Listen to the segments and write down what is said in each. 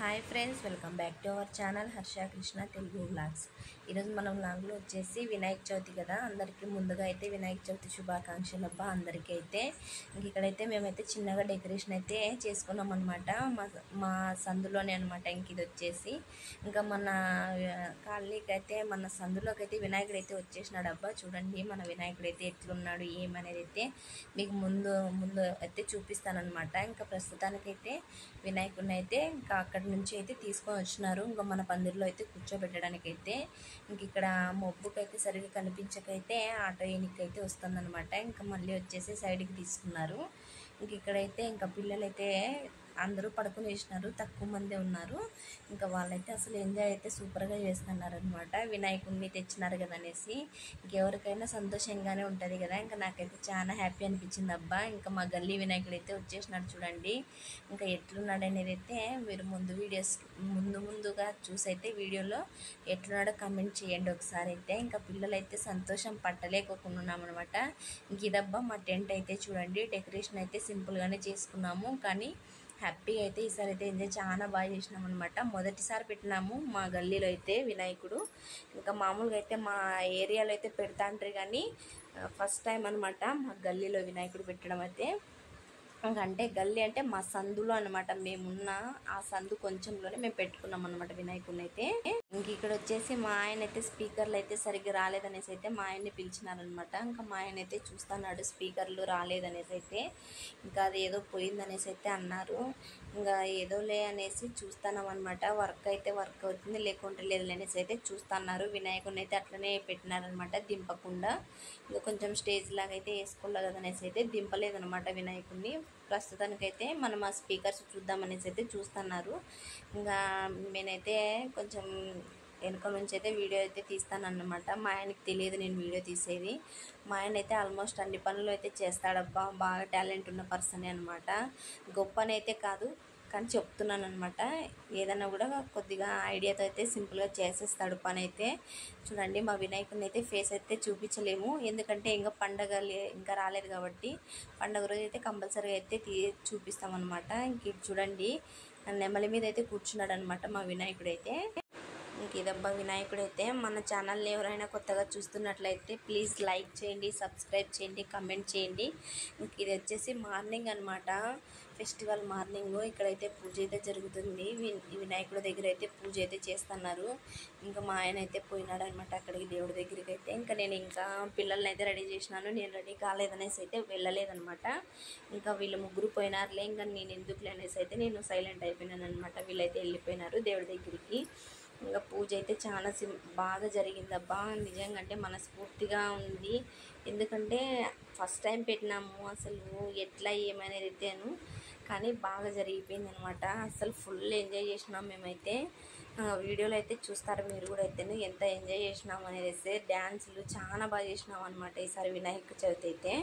Hi friends, welcome back to our channel Harsha Krishna Telugu vlogs. ఈరోజు మనం వ్లాగ్లో వచ్చేసి వినాయక చవితి కదా, అందరికీ ముందుగా అయితే వినాయక చవితి శుభాకాంక్షలు అబ్బా అందరికీ. అయితే ఇక్కడైతే మేమైతే చిన్నగా డెకరేషన్ అయితే చేసుకున్నాం అనమాట, మా సందులోనే అనమాట. ఇది వచ్చేసి ఇంకా మన కాలనీకి అయితే మన సందులోకి అయితే వినాయకుడు అయితే వచ్చేసినాడు అబ్బా. చూడండి మన వినాయకుడు అయితే ఎట్లున్నాడు ఏమనేది అయితే మీకు ముందు ముందు అయితే చూపిస్తానమాట. ఇంకా ప్రస్తుతానికైతే వినాయకుడిని అయితే ఇంకా అక్కడి నుంచి అయితే తీసుకొని వచ్చినారు ఇంకా మన పందిరిలో అయితే కూర్చోబెట్టడానికి అయితే. ఇంక ఇక్కడ మబ్బుకైతే సరిగ్గా కనిపించకైతే ఆటో ఎనికైతే వస్తుందన్నమాట. ఇంకా మళ్ళీ వచ్చేసి సైడ్కి తీసుకున్నారు. ఇంక ఇక్కడైతే ఇంకా పిల్లలైతే అందరూ పడుకుని వేసినారు, తక్కువ మందే ఉన్నారు. ఇంకా వాళ్ళైతే అసలు ఎంజాయ్ అయితే సూపర్గా చేస్తున్నారు అనమాట. వినాయకుడిని తెచ్చినారు కదా అనేసి ఇంకెవరికైనా సంతోషంగానే ఉంటుంది కదా. ఇంకా నాకైతే చాలా హ్యాపీ అనిపించింది అబ్బా. ఇంకా మా గల్లీ వినాయకుడు అయితే వచ్చేసినాడు చూడండి. ఇంకా ఎట్లున్నాడు అనేది అయితే మీరు ముందుగా చూసైతే వీడియోలో ఎట్లున్నాడో కమెంట్ చేయండి ఒకసారి అయితే. ఇంకా పిల్లలైతే సంతోషం పట్టలేకపోతున్నాం అనమాట. ఇంక ఇదబ్బా మా టెంట్ అయితే చూడండి, డెకరేషన్ అయితే సింపుల్గానే చేసుకున్నాము, కానీ హ్యాపీగా అయితే ఈసారి అయితే ఎంజాయ్ చాలా బాగా చేసినాం అనమాట. మొదటిసారి పెట్టినాము మా గల్లీలో అయితే వినాయకుడు. ఇంకా మామూలుగా అయితే మా ఏరియాలో అయితే పెడతాంటారు, కానీ ఫస్ట్ టైం అనమాట మా గల్లీలో వినాయకుడు పెట్టడం అయితే. అంటే గల్లీ అంటే మా సందులో అనమాట, మేమున్న ఆ సందు కొంచెంలోనే మేము పెట్టుకున్నాం అనమాట వినాయకుడిని అయితే. ఇంక ఇక్కడ వచ్చేసి మా ఆయన అయితే స్పీకర్లు అయితే సరిగ్గా రాలేదనేసి అయితే మా ఆయన్ని పిలిచినారనమాట. ఇంకా మా ఆయన అయితే చూస్తున్నాడు స్పీకర్లు రాలేదనేసి అయితే. ఇంకా అది ఏదో పోయిందనేసి అయితే అన్నారు. ఇంకా ఏదోలే అనేసి చూస్తున్నాం అనమాట. వర్క్ అవుతుంది, లేకుంటే లేదు అనేసి అయితే చూస్తున్నారు. వినాయకుడిని అయితే అట్లనే పెట్టినారనమాట దింపకుండా. ఇంకా కొంచెం స్టేజ్ లాగా అయితే వేసుకోలేదు కదనేసి అయితే దింపలేదనమాట వినాయకుడిని. ప్రస్తుతానికైతే మనం ఆ స్పీకర్స్ చూద్దామనేసి అయితే చూస్తున్నారు. ఇంకా నేనైతే కొంచెం వెనక నుంచి అయితే వీడియో అయితే తీస్తానన్నమాట. మా ఆయనకి తెలియదు నేను వీడియో తీసేది. మా ఆయన అయితే ఆల్మోస్ట్ అన్ని పనులు అయితే చేస్తాడబ్బా, బాగా టాలెంట్ ఉన్న పర్సనే అనమాట. గొప్పనైతే కాదు, కానీ చెప్తున్నాను అనమాట. ఏదన్నా కూడా కొద్దిగా ఐడియాతో అయితే సింపుల్గా చేసేస్తాడు పని అయితే. చూడండి మా వినాయకుడిని అయితే ఫేస్ అయితే చూపించలేము, ఎందుకంటే ఇంకా పండగ ఇంకా రాలేదు కాబట్టి. పండగ రోజు అయితే కంపల్సరీగా అయితే చూపిస్తామన్నమాట. ఇంక చూడండి నెమలి మీద అయితే కూర్చున్నాడు అనమాట మా వినాయకుడు అయితే. ఇంక ఇదబ్బా వినాయకుడు అయితే. మన ఛానల్ని ఎవరైనా కొత్తగా చూస్తున్నట్లయితే ప్లీజ్ లైక్ చేయండి, సబ్స్క్రైబ్ చేయండి, కమెంట్ చేయండి. ఇంక ఇది వచ్చేసి మార్నింగ్ అనమాట, ఫెస్టివల్ మార్నింగ్. ఇక్కడైతే పూజ అయితే జరుగుతుంది, వినాయకుడి దగ్గర అయితే పూజ అయితే చేస్తున్నారు. ఇంకా మా ఆయన అయితే పోయినాడు అనమాట అక్కడికి దేవుడి దగ్గరికి అయితే. ఇంకా నేను ఇంకా పిల్లల్ని అయితే రెడీ చేసినాను, నేను రెడీ కాలేదనేసి అయితే వెళ్ళలేదనమాట. ఇంకా వీళ్ళు ముగ్గురు పోయినారులే, ఇంకా నేను ఎందుకులే అనేసి అయితే నేను సైలెంట్ అయిపోయినాను అనమాట. వీళ్ళైతే వెళ్ళిపోయినారు దేవుడి దగ్గరికి. ఇంకా పూజ అయితే చాలా బాగా జరిగిందబ్బా, నిజంగా అంటే మనస్ఫూర్తిగా ఉంది. ఎందుకంటే ఫస్ట్ టైం పెట్టినాము, అసలు ఎట్లా ఏమనేది అయితేను, కానీ బాగా జరిగిపోయింది అనమాట. అసలు ఫుల్ ఎంజాయ్ చేసినాం మేమైతే. వీడియోలో అయితే చూస్తారు మీరు కూడా అయితేను ఎంత ఎంజాయ్ చేసినాం అనేది అయితే. డ్యాన్సులు చాలా బాగా చేసినాం అనమాట ఈసారి వినాయక చవితి అయితే.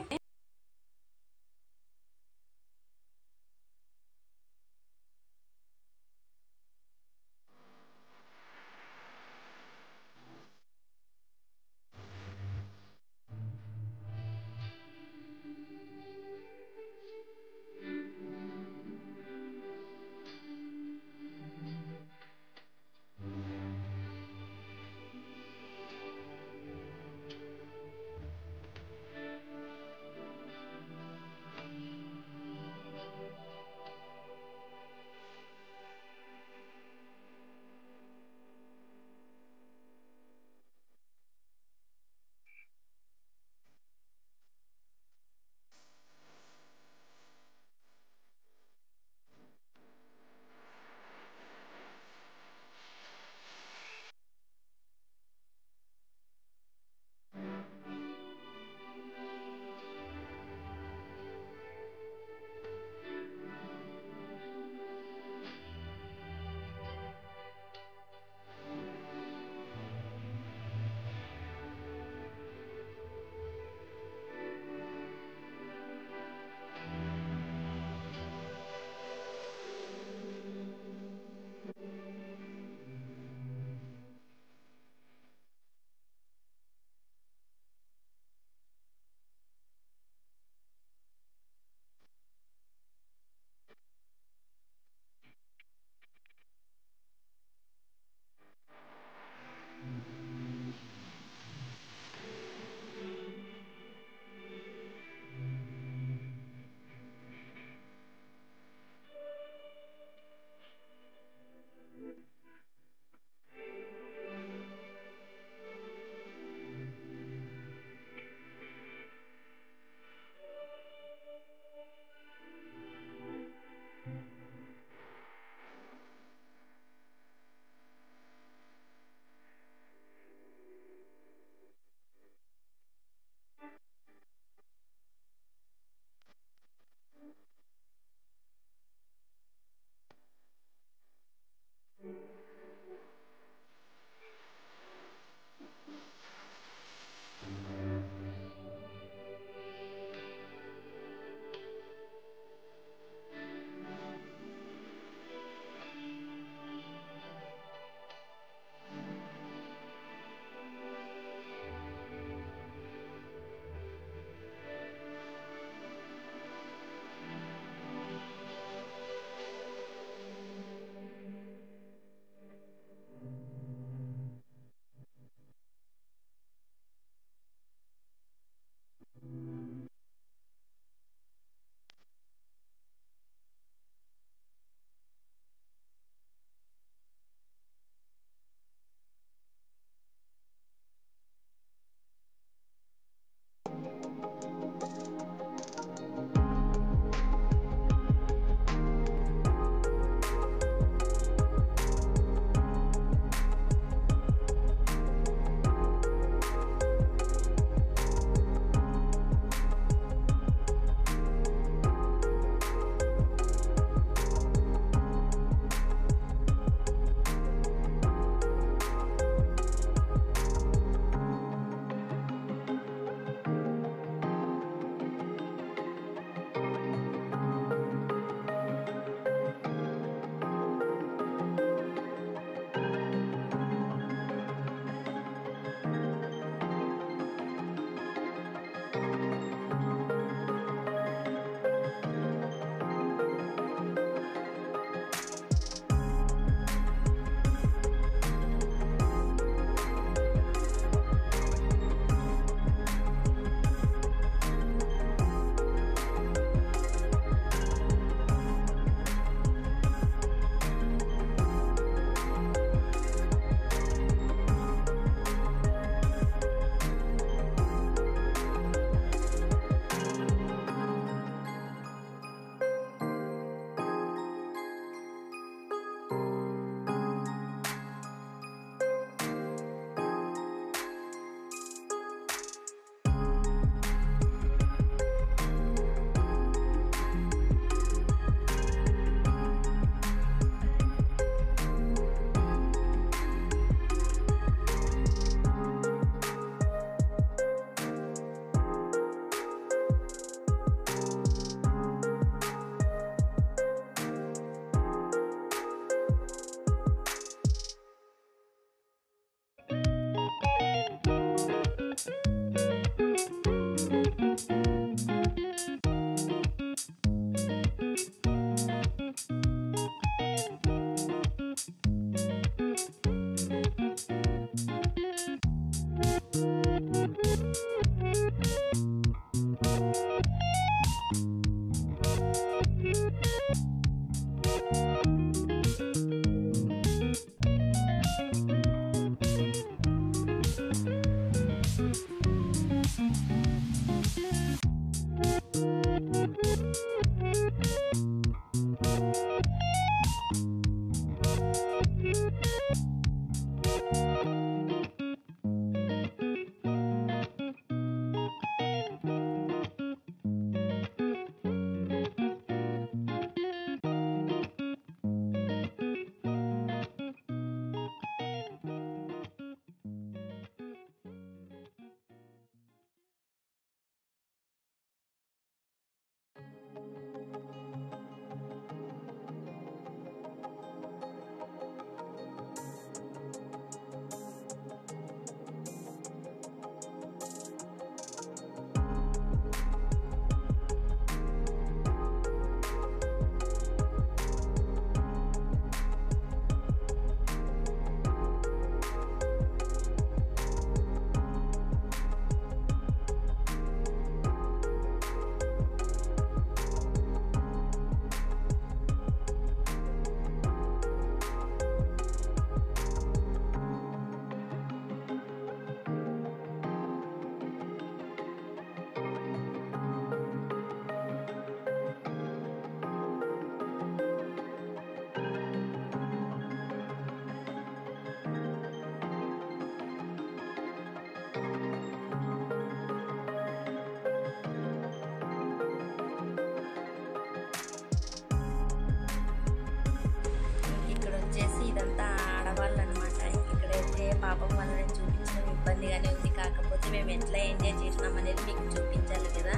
పాపం వాళ్ళని చూపించడం ఇబ్బందిగానే ఉంది. కాకపోతే మేము ఎట్లా ఎంజాయ్ చేసినాం అనేది మీకు చూపించాలి కదా.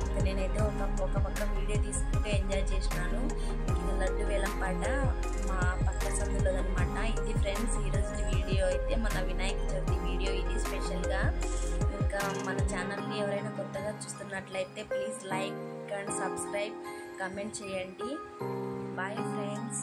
ఇంకా నేనైతే ఒక పక్క వీడియో తీసుకుంటూ ఎంజాయ్ చేసినాను. లడ్డు వేలం పాట మా పక్క సందులోదనమాట. ఇది ఫ్రెండ్స్ ఈరోజు వీడియో అయితే మన వినాయక చవితి వీడియో ఇది స్పెషల్గా. ఇంకా మన ఛానల్ని ఎవరైనా కొత్తగా చూస్తున్నట్లయితే please like and subscribe, comment చేయండి. Bye friends.